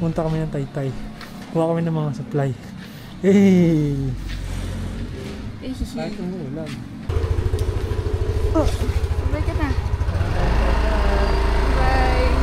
Punta kami ng Taytay. Kuha kami ng mga supply. Hey! Kahit umuulan. Oh, sabay ka na. Bye!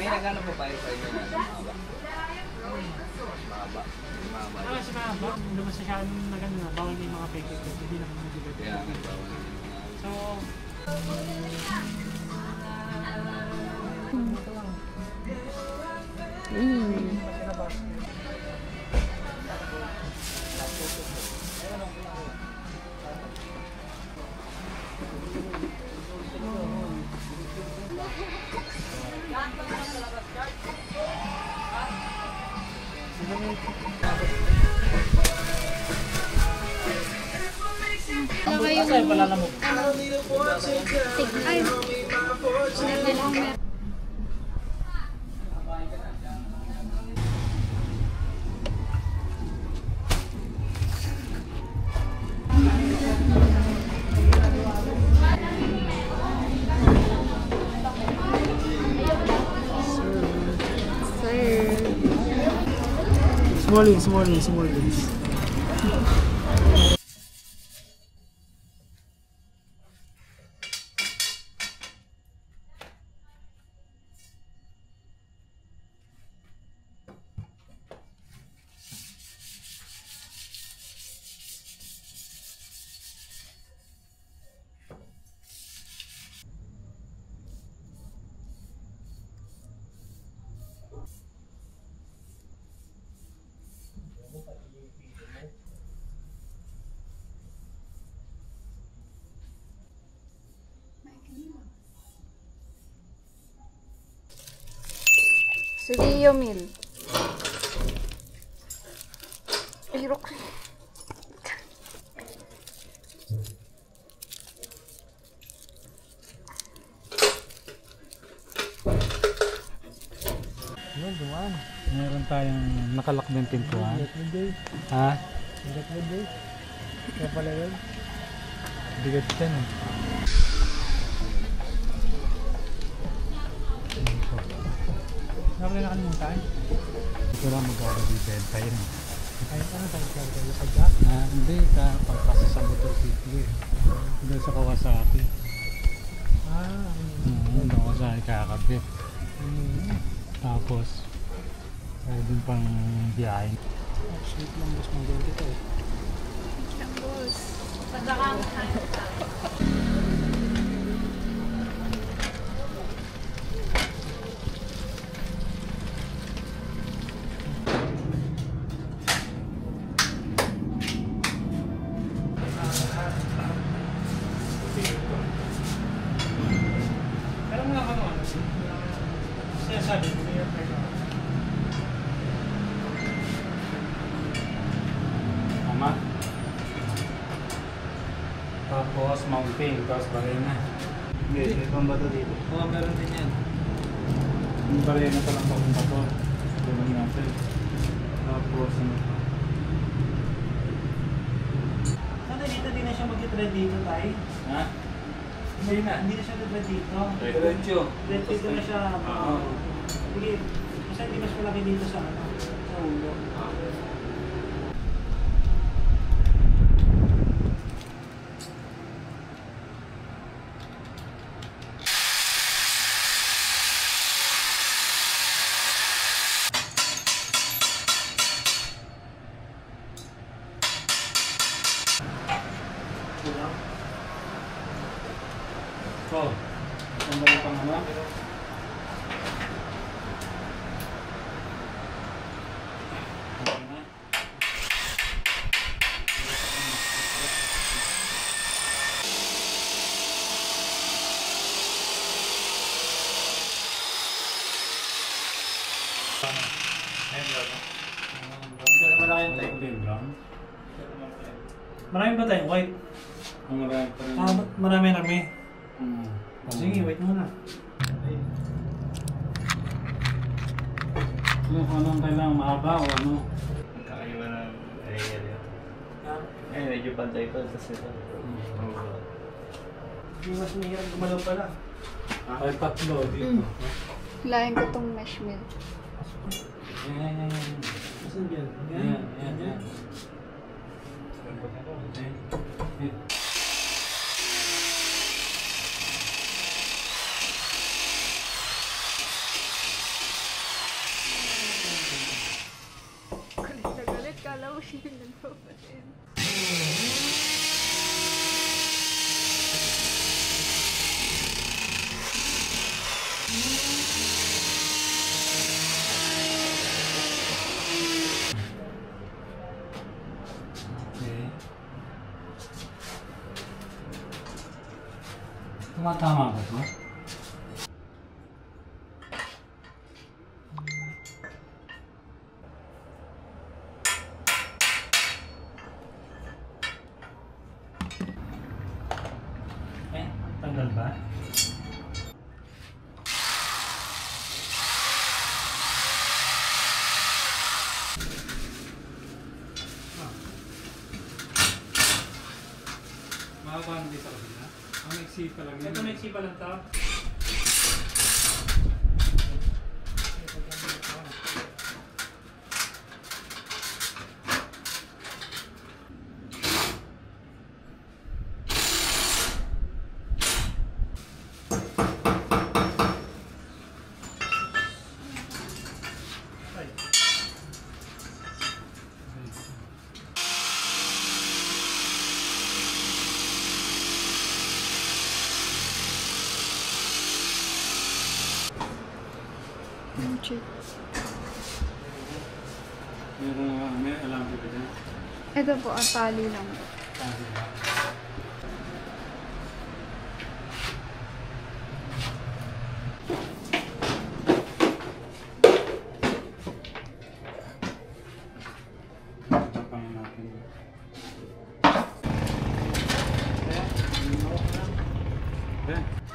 May nagano po ba sa inyo na mahaba? Mahaba. Mas mahaba. Lumasa siya na gano'n na. Bawal na yung mga fake it. Hindi na kami nag-ibig. Kaya nagbawa na yung mga... So... Saan pala lamok? Ay! Small leaves. Studio Mill. Hirok. Dumaan. Meron tayong nakalak na yung pintuan. Ha? Kaya pala yun. Bigat yan eh. Nakapala na kalimutan? Ito lang mag-benta yun. Kahit ano tayo yung pagka? Hindi, pagpasa sa motor city. Doon sa Kawasaki. Doon ako sa kakabit. Tapos, ay din pang biyahin. Sweet lang boss, mag-gawin kita eh. Sweet lang boss. Padakang tayo. Pero mga ano, sabi ko niya Mama. Tapos mountain, tapos barena. Hindi, may pambato dito. Oo, meron din yan. Yung barena pa lang pambato. Tulong natin. Tapos ano pa. Sana dito din na siya mag-tread dito tayo? Ha? Hindi na siya mag-tread dito. Diretso. Dito na siya. Sige, kasi hindi mas malaki dito sa ano, sa ulo. Oh, ang mga pang ano? Marami ba tayong white? Marami pa rin. Marami-rami. Sige, Sige, wait muna. anong kailangan mahaba o ano? Kakaiba ng area. Eh, medyo pantay pa. Tapos ito. Hindi mas mahirap gumalaw pala. Ay, tatlo dito. Hilahin ko tong mesh mill. Yan. Asan yan? Yan. Galit na galit. Kala mo siya yung nagpapasin. Okay. Tumatama ba ito? Tanggal ba? Makakaano dito kasi na? Ang maiksi pa lang yun. Ito may sipa lang to. Check. May alam ko ba dyan? Ito po, tali lang. Sabi ba? Tapangin natin.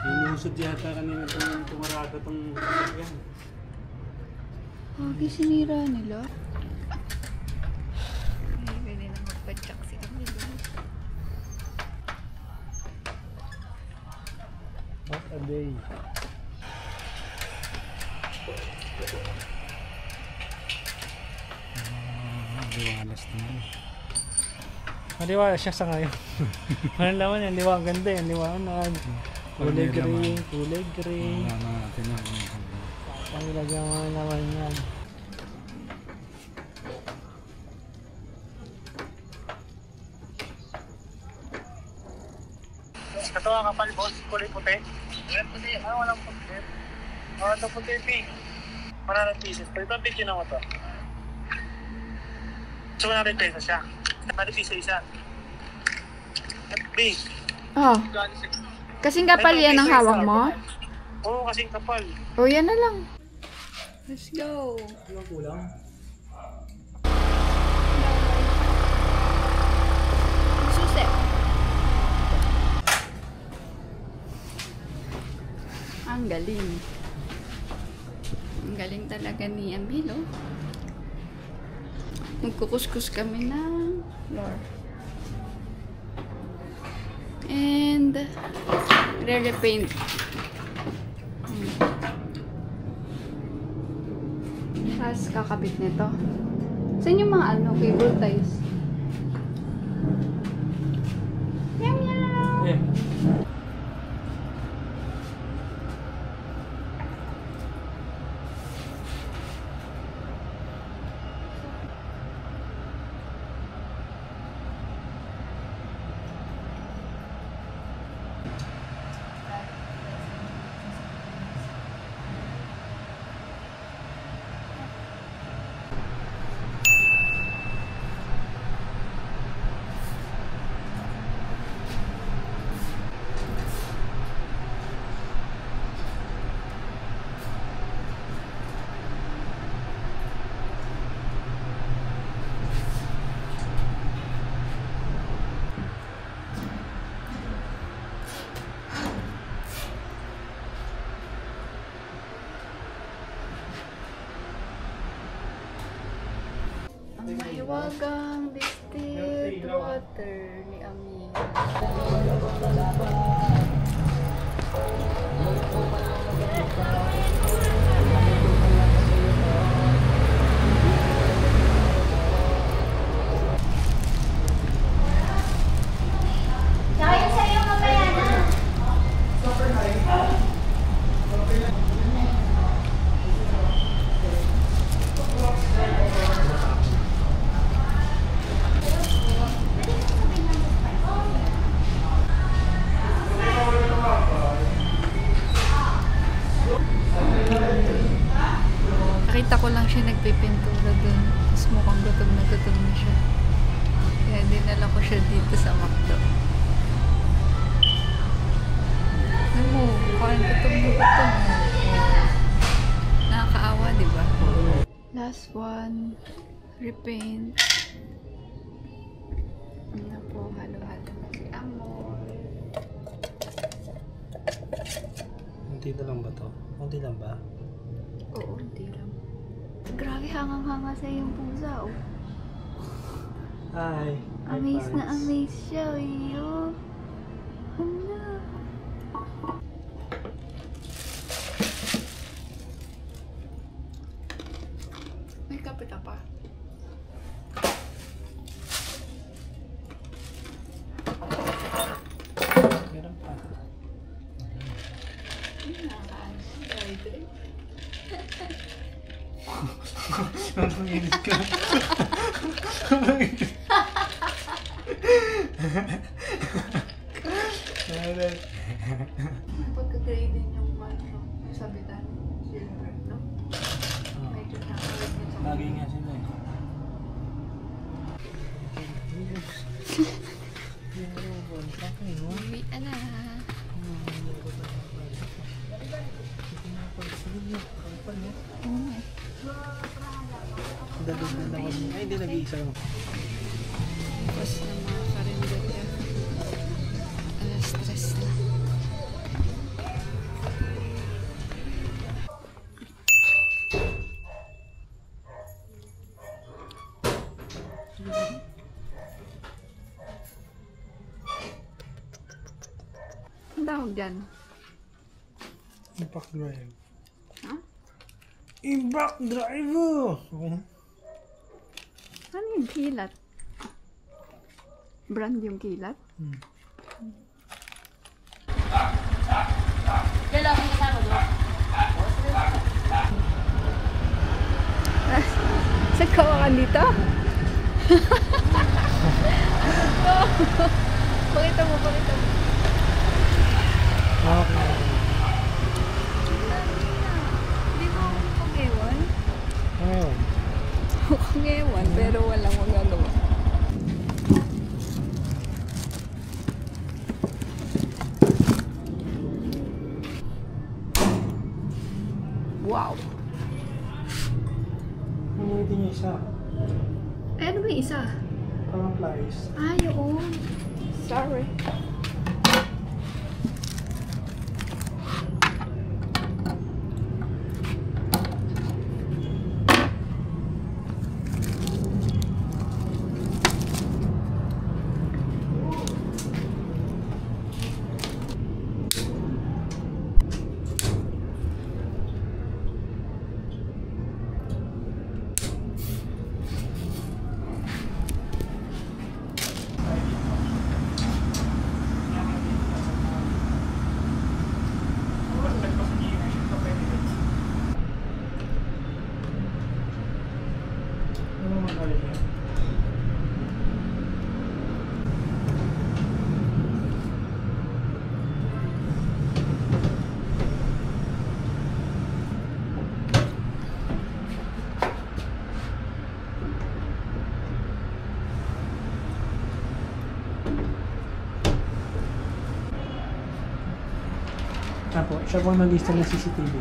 Inuusod yata kanina itong tumarada itong yan. Lagi sinira nila. Ay, pwede na magpadyak si kami. What a day. Liwalas naman. Maliwanag siya sa ngayon. Walang laman yan, liwanag ganda yan, liwanag. Kulay green, kulay green. Wala natin na. Pangilagyan mo naman yan. Ito ang kapal, boss. Kulay puti. Kulay puti. Ah, walang puti. Ah, ito puti, pink. 100 pieces. Ito ang pink yun ako to. So, 100 pesos siya. 100 pieces isa. Pink. Oh, kasing kapal yan ang hawak mo? Oo, kasing kapal. O, yan na lang. Let's go. Ilang kulang? Susi. Ang galing. Ang galing talaga ni Amilo. Magkukuskus kami ng floor. And re-repaint. Tapos kakabit nito. Saan yung mga cable ties? Meow meow! Eh. Hiwagang distilled water ni Ami. Nakita ko lang siya nagpipintura dun. Tapos mukhang gutom na siya. Kaya dinala ko siya dito sa McDo. Ano mo, mukhang gutom. Nakakaawa, di ba? Last one. Repaint. Ano po, halo-halo. Si Amor. Kunti na lang ba to? Kunti lang ba? Oo, hindi lang. Grabe, hangang-hanga sa iyong pusa, oh. Hi. Amaze na amaze siya, iyo. Ano? May kape ka pa? Meron pa. Nakakaano siya, hydrate. Nanginit ka. Pagka-grade din yung sabitan, silver, no? Medyo nakalit niya sa Lagi nga sila eh. uwi na. Ay, hindi nag-iisa lang. Tapos na mga karinderya. Alas 3 na. Ang tawag dyan? Impact drive. Ha? Impact drive! Ano yung kilat? Brand yung kilat? Dalawang kasama doon. Saan ka wakan dito? Pakita mo. Okay. Hindi mo ako pag-ewan. Ngayon. Mukhang ewan, pero walang magagawa. Wow! Ano din yung isa? Eh, ano ba yung isa? Parang flies. Ay, oo. Sorry. Ano naman galit yan? Apo, siya po ang mag-install ng CCTV.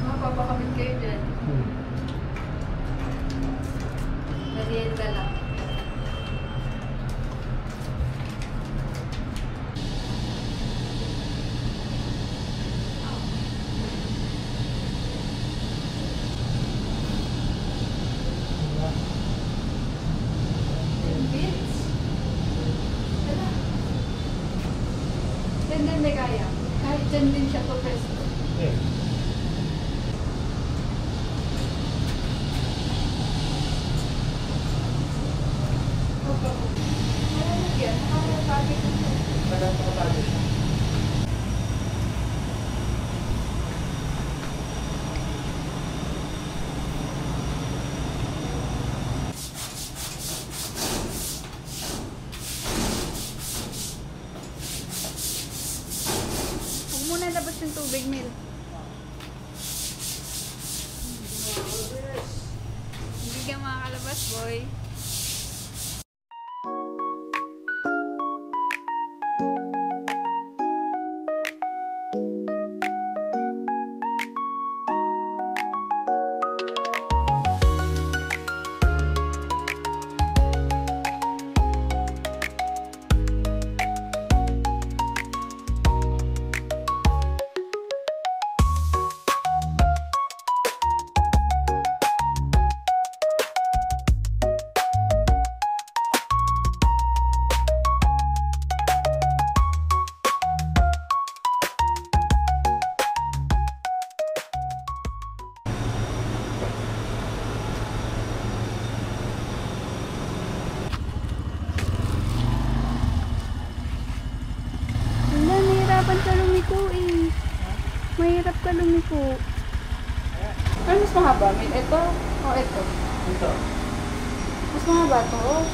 Mapapakabit kayo dyan. Merienda lang. Hindi kaya. Kahit dyan din siya to presto. Eh. Malamig yan. Nakakapagod ko siya. Nakakapagod siya. Huwag muna labas yung tubig, Mil. Hindi ka makakalabas, boy. Wala, nahirapan ka lumiko eh. Mahirap ka lumiko. Ano mas mahaba, Mil? Ito o ito? Ito. Mas mahaba to.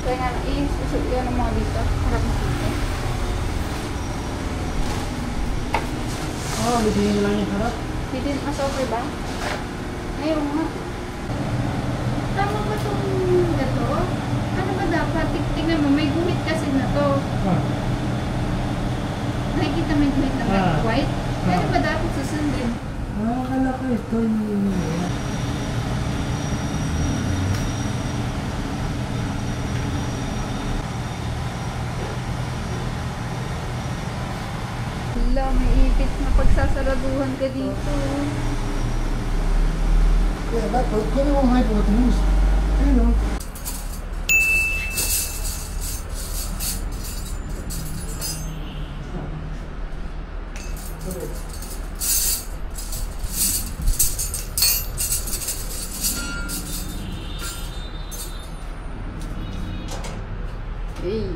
Kaya nga, isusot ko ng mga dito. Harap mo dito. Oo, bibigyan lang yung harap. Dito, mas okay ba? Ayaw nga. Tama ba itong gato? Ano ba dapat? Tignan mo, may guhit kasi na to. Ah. Nakikita may guhit na white. Ano ba dapat susundin? Akala ko ito yung... Wala, may ipit na pagsasaraduhan ka dito. Kaya dapat, kung yung hypotenuse. Ayun o. Hey.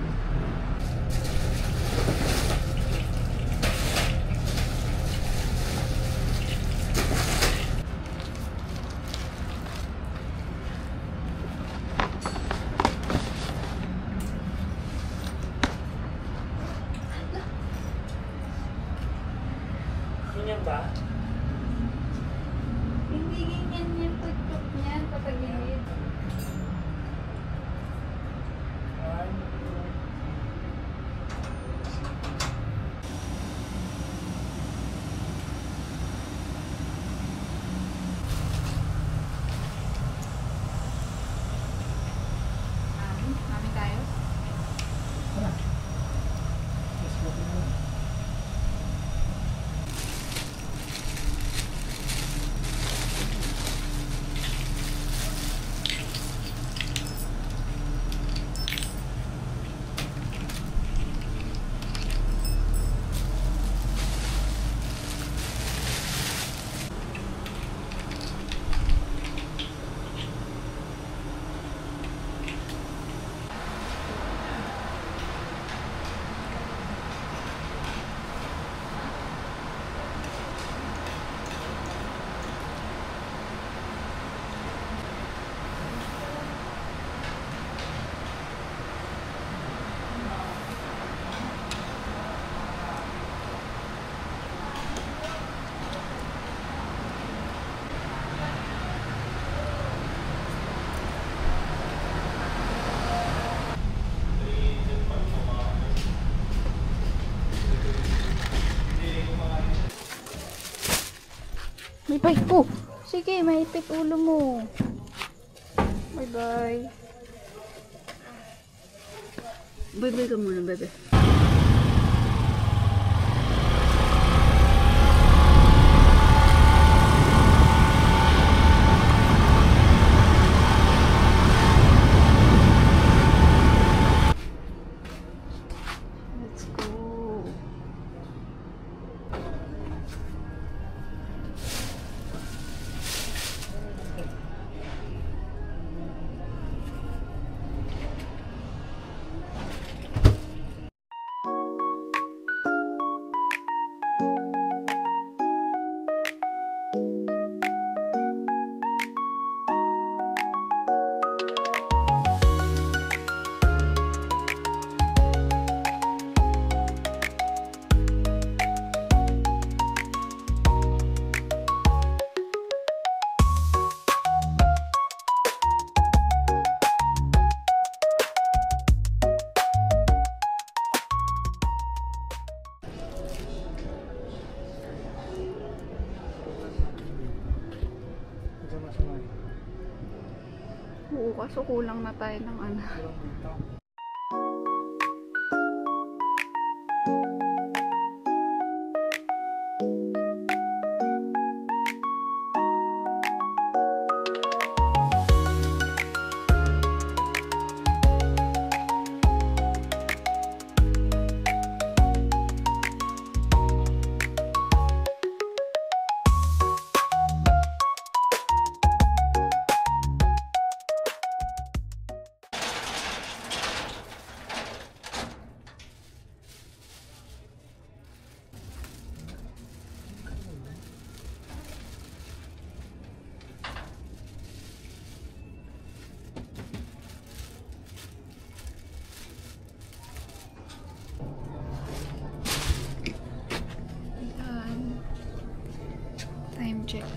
Ganyan ba? Hindi ganyan yung pagtok niyan, patagilid. Mami tayo? Tara. Yes, okay na. May bike po. Sige, maipit ulo mo. Bye-bye. Bye-bye ka muna, bebe. Let's go. kaso kulang na tayo ng ano. Time check.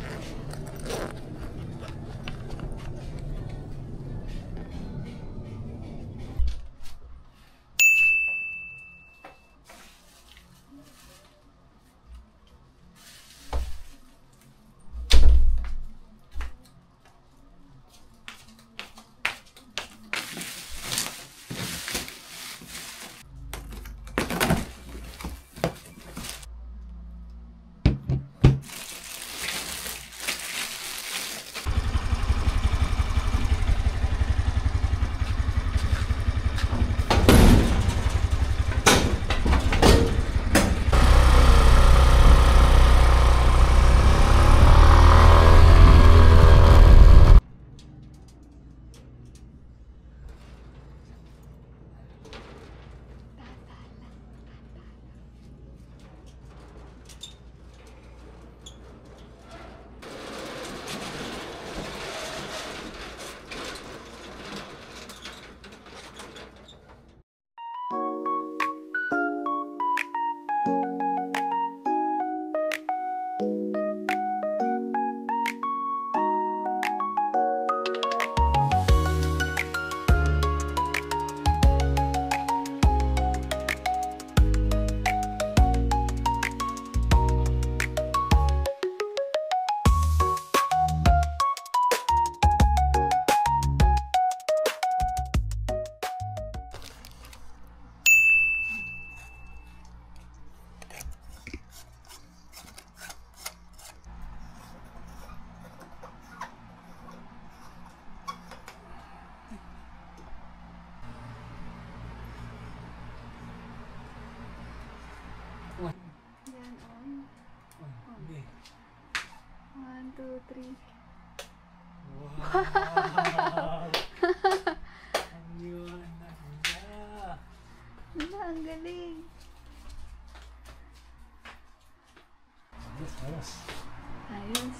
Yan on. Okay. 1, 2, 3. Wow! Ang yun na. Wala, ang galing. Ayos. Ayos.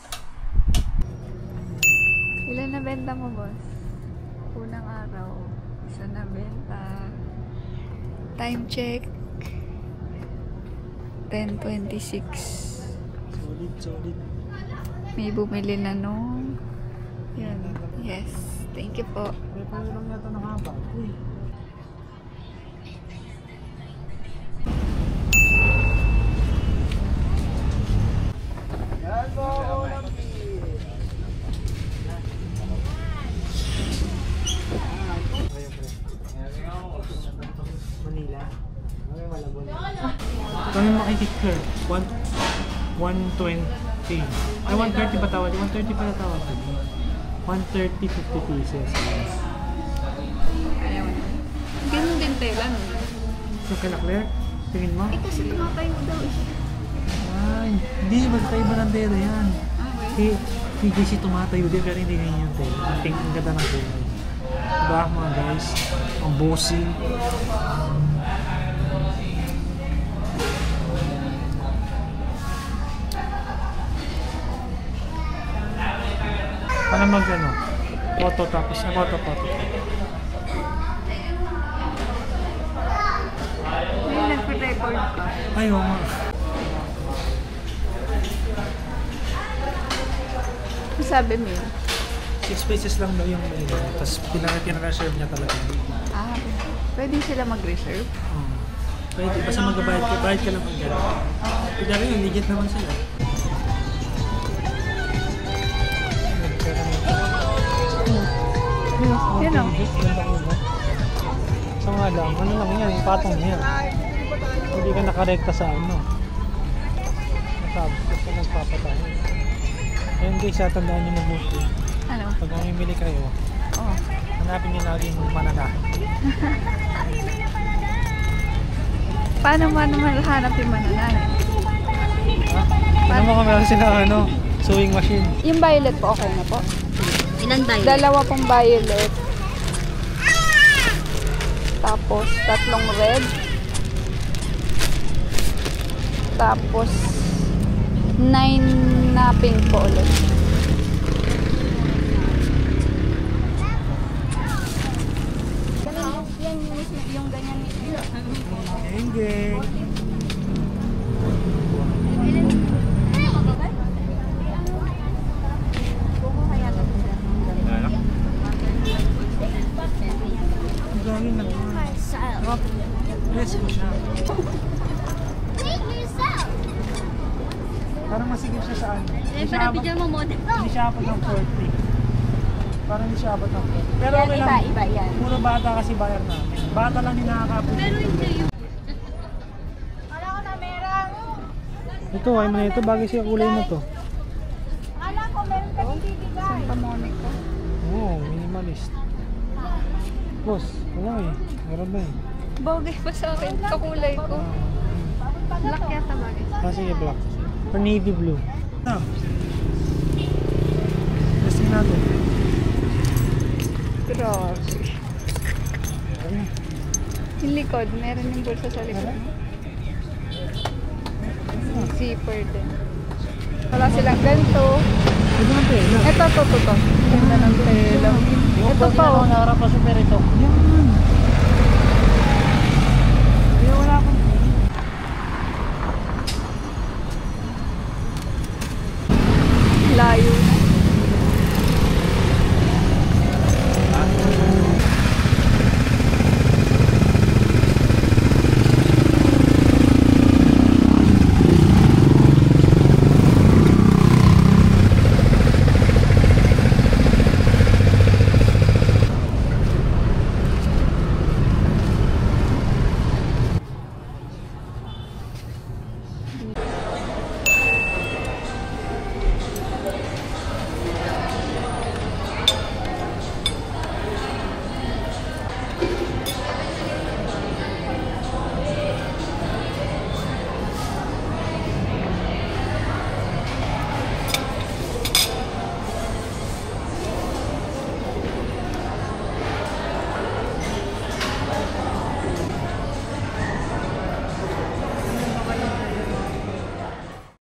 Ilan na benta mo, boss? Unang araw. Isa na benta. Time check. 10:26. Solid. May bumili na nung. Yan. Yes. Thank you po. May pangilang yata ng haba. Uy. Yan po, ulam Manila. Okay, Malabon. Kami makikiclear. 120. Ay, 130 pa tawad. 130 pala tawad. 130, 50 pieces. Ayaw na. Ganun din tela, no? So, kala Claire, tingin mo? Eh, kasi tumatayo daw eh. Ay, hindi. Magkaiba ng tela yan. Okay. Si JC tumatayo din, pero hindi ganyan yung tela. Ang ganda ng tela. Diba, mga guys? Ang bossy. Para mag ano, photo tapos photo. May nag-record ka. Ay, oo nga. Sabi mo 6 pieces lang daw yung menu. Tapos pinaka-reserve niya talaga. Ah, pwede sila mag-reserve? Pwede, basta magbabayad ka, bayad ka lang ang gano'n. Kaya rin, legit naman sila. Ano? Ganda ko ba? So nga lang, ano lang yan, yung patong niya. Hindi ka nakarekta sa ano. Tapos ka nagpapatay. Ayun guys, tandaan nyo mabuti. Ano? Pag mamimili kayo, Oh. hanapin nyo lagi yung mananahin. Paano man naman hanap yung mananahin? Ha? Ano mo kung meron sila ano, sewing machine? Yung violet po, okay na po. Ilan tayo? Dalawa pong violet. Tapos, 3 red. Tapos, 9 na pink po ulit. Yan yung ganyan. Engeng. Ang dami na. Yes ko siya. Parang masigip siya sa ano. Hindi siya abot, mo model. hindi siya abot ng 40. Parang hindi siya abot ng 40. Pero okay lang. Iba yan. Puro bata kasi bayar namin. Bata lang din nakakapit. Pero hindi yung... Ito, ay mo na ito. Bagay siya kulay na to. Santa Monica. Oo, minimalist. Boss, wala eh. Meron na eh. Bagay pa sa akin. Kakulay ko. Black yata bagay. Sige, black. Or navy blue. Ah. Testing natin. Grabe. Yung likod, meron yung bulsa sa likod. Zipper din. Wala silang ganito. Ito na tela. Ito. Ganda ng tela. Ito pa oh. Harap pa super ito. Yan.